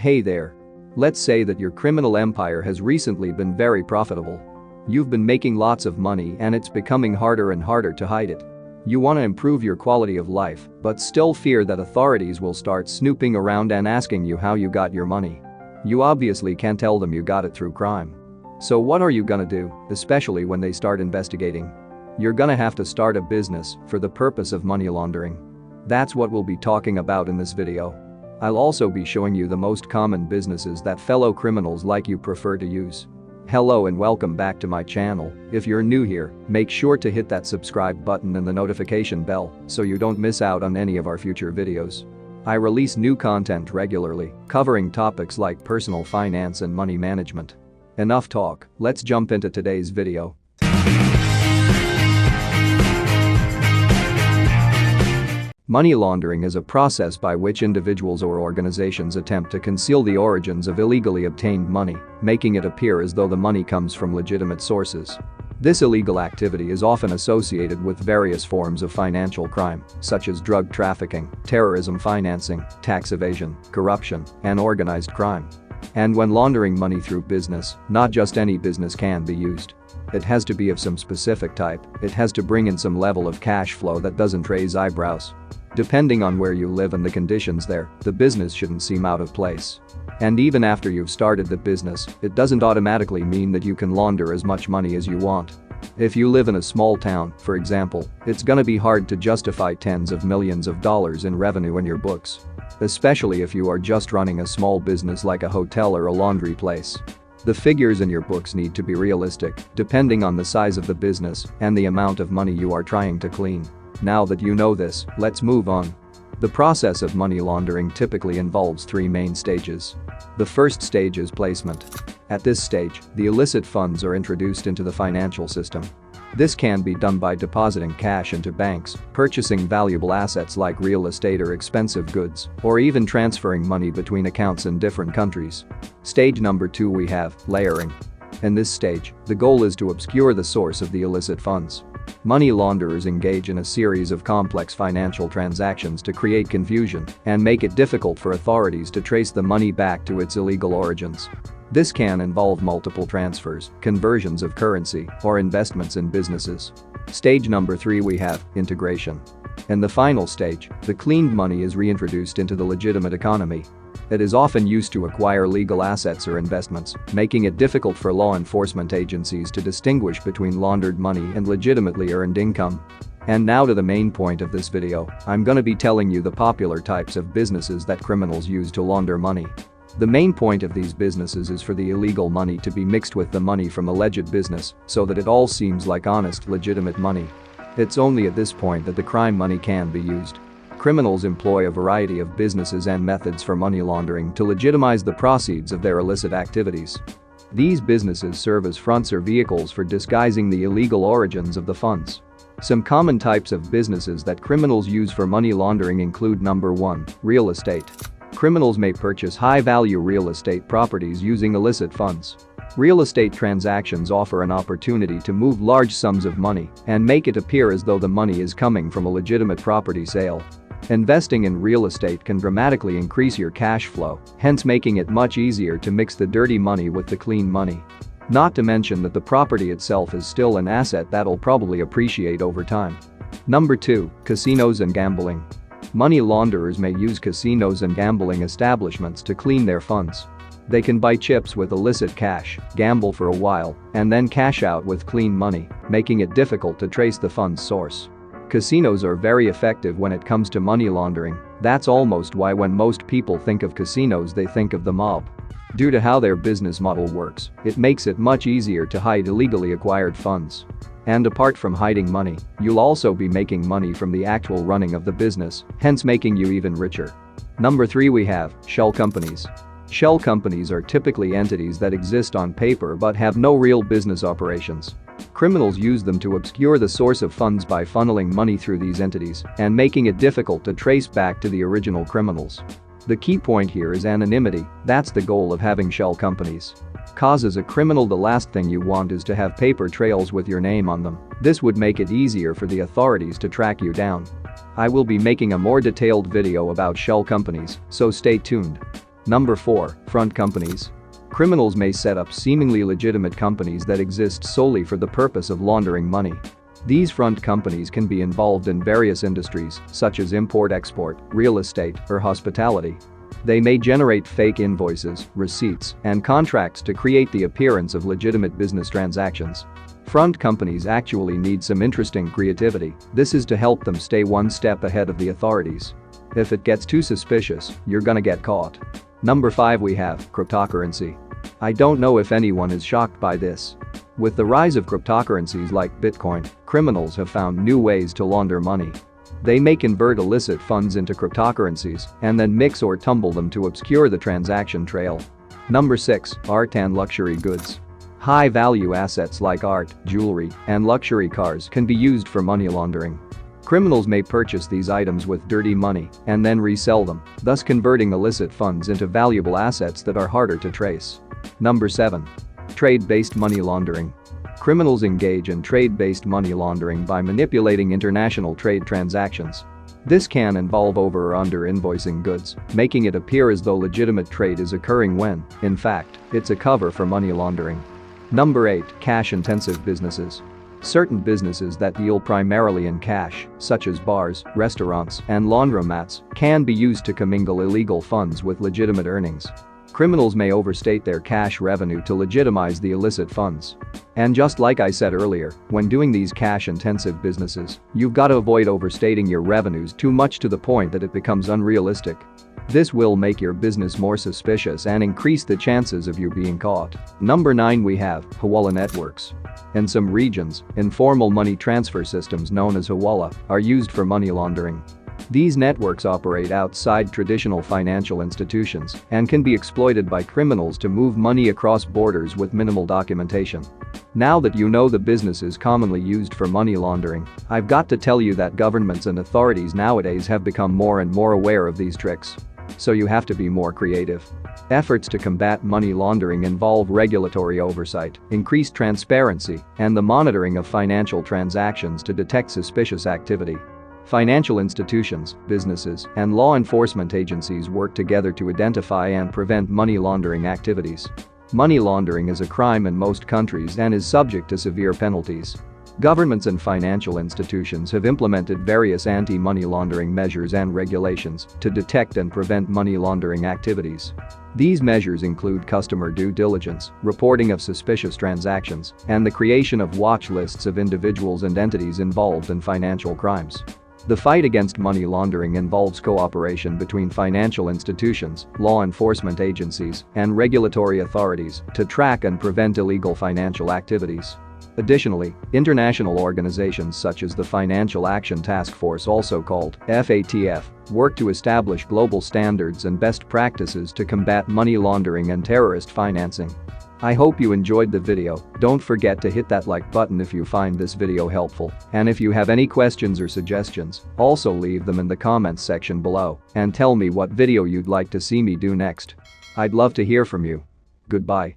Hey there. Let's say that your criminal empire has recently been very profitable. You've been making lots of money and it's becoming harder and harder to hide it. You want to improve your quality of life, but still fear that authorities will start snooping around and asking you how you got your money. You obviously can't tell them you got it through crime. So what are you gonna do, especially when they start investigating? You're gonna have to start a business for the purpose of money laundering. That's what we'll be talking about in this video. I'll also be showing you the most common businesses that fellow criminals like you prefer to use. Hello and welcome back to my channel. If you're new here, make sure to hit that subscribe button and the notification bell so you don't miss out on any of our future videos. I release new content regularly, covering topics like personal finance and money management. Enough talk, let's jump into today's video. Money laundering is a process by which individuals or organizations attempt to conceal the origins of illegally obtained money, making it appear as though the money comes from legitimate sources. This illegal activity is often associated with various forms of financial crime, such as drug trafficking, terrorism financing, tax evasion, corruption, and organized crime. And when laundering money through business, not just any business can be used. It has to be of some specific type, it has to bring in some level of cash flow that doesn't raise eyebrows. Depending on where you live and the conditions there, the business shouldn't seem out of place. And even after you've started the business, it doesn't automatically mean that you can launder as much money as you want. If you live in a small town, for example, it's gonna be hard to justify tens of millions of dollars in revenue in your books. Especially if you are just running a small business like a hotel or a laundry place. The figures in your books need to be realistic, depending on the size of the business and the amount of money you are trying to clean. Now that you know this, let's move on. The process of money laundering typically involves three main stages. The first stage is placement. At this stage, the illicit funds are introduced into the financial system. This can be done by depositing cash into banks, purchasing valuable assets like real estate or expensive goods, or even transferring money between accounts in different countries. Stage number 2 we have layering. In this stage, the goal is to obscure the source of the illicit funds. Money launderers engage in a series of complex financial transactions to create confusion and make it difficult for authorities to trace the money back to its illegal origins. This can involve multiple transfers, conversions of currency, or investments in businesses. Stage number 3 we have integration. In the final stage, the cleaned money is reintroduced into the legitimate economy. It is often used to acquire legal assets or investments, making it difficult for law enforcement agencies to distinguish between laundered money and legitimately earned income. And now to the main point of this video, I'm gonna be telling you the popular types of businesses that criminals use to launder money. The main point of these businesses is for the illegal money to be mixed with the money from alleged business so that it all seems like honest, legitimate money. It's only at this point that the crime money can be used. Criminals employ a variety of businesses and methods for money laundering to legitimize the proceeds of their illicit activities. These businesses serve as fronts or vehicles for disguising the illegal origins of the funds. Some common types of businesses that criminals use for money laundering include number 1, real estate. Criminals may purchase high-value real estate properties using illicit funds. Real estate transactions offer an opportunity to move large sums of money and make it appear as though the money is coming from a legitimate property sale. Investing in real estate can dramatically increase your cash flow, hence making it much easier to mix the dirty money with the clean money. Not to mention that the property itself is still an asset that'll probably appreciate over time. Number 2, casinos and gambling. Money launderers may use casinos and gambling establishments to clean their funds. They can buy chips with illicit cash, gamble for a while, and then cash out with clean money, making it difficult to trace the fund's source. Casinos are very effective when it comes to money laundering. That's almost why when most people think of casinos they think of the mob. Due to how their business model works, it makes it much easier to hide illegally acquired funds. And apart from hiding money, you'll also be making money from the actual running of the business, hence making you even richer. Number 3 we have shell companies. Shell companies are typically entities that exist on paper but have no real business operations. Criminals use them to obscure the source of funds by funneling money through these entities and making it difficult to trace back to the original criminals. The key point here is anonymity. That's the goal of having shell companies. Cause as a criminal, the last thing you want is to have paper trails with your name on them. This would make it easier for the authorities to track you down. I will be making a more detailed video about shell companies, so stay tuned. Number 4. Front companies. Criminals may set up seemingly legitimate companies that exist solely for the purpose of laundering money. These front companies can be involved in various industries, such as import-export, real estate, or hospitality. They may generate fake invoices, receipts, and contracts to create the appearance of legitimate business transactions. Front companies actually need some interesting creativity. This is to help them stay one step ahead of the authorities. If it gets too suspicious, you're gonna get caught. Number 5, we have cryptocurrency. I don't know if anyone is shocked by this. With the rise of cryptocurrencies like Bitcoin, criminals have found new ways to launder money. They may convert illicit funds into cryptocurrencies and then mix or tumble them to obscure the transaction trail. Number 6. Art and luxury goods. High-value assets like art, jewelry, and luxury cars can be used for money laundering. Criminals may purchase these items with dirty money and then resell them, thus converting illicit funds into valuable assets that are harder to trace. Number 7. Trade-based money laundering. Criminals engage in trade-based money laundering by manipulating international trade transactions. This can involve over or under invoicing goods, making it appear as though legitimate trade is occurring when, in fact, it's a cover for money laundering. Number 8. Cash-intensive businesses. Certain businesses that deal primarily in cash, such as bars, restaurants, and laundromats, can be used to commingle illegal funds with legitimate earnings. Criminals may overstate their cash revenue to legitimize the illicit funds. And just like I said earlier, when doing these cash-intensive businesses, you've got to avoid overstating your revenues too much to the point that it becomes unrealistic. This will make your business more suspicious and increase the chances of you being caught. Number 9, we have Hawala networks. In some regions, informal money transfer systems known as Hawala are used for money laundering. These networks operate outside traditional financial institutions and can be exploited by criminals to move money across borders with minimal documentation. Now that you know the business is commonly used for money laundering, I've got to tell you that governments and authorities nowadays have become more and more aware of these tricks. So you have to be more creative. Efforts to combat money laundering involve regulatory oversight, increased transparency, and the monitoring of financial transactions to detect suspicious activity. Financial institutions, businesses, and law enforcement agencies work together to identify and prevent money laundering activities. Money laundering is a crime in most countries and is subject to severe penalties. Governments and financial institutions have implemented various anti-money laundering measures and regulations to detect and prevent money laundering activities. These measures include customer due diligence, reporting of suspicious transactions, and the creation of watch lists of individuals and entities involved in financial crimes. The fight against money laundering involves cooperation between financial institutions, law enforcement agencies, and regulatory authorities to track and prevent illegal financial activities. Additionally, international organizations such as the Financial Action Task Force, also called FATF, work to establish global standards and best practices to combat money laundering and terrorist financing. I hope you enjoyed the video. Don't forget to hit that like button if you find this video helpful, and if you have any questions or suggestions, also leave them in the comments section below and tell me what video you'd like to see me do next. I'd love to hear from you. Goodbye.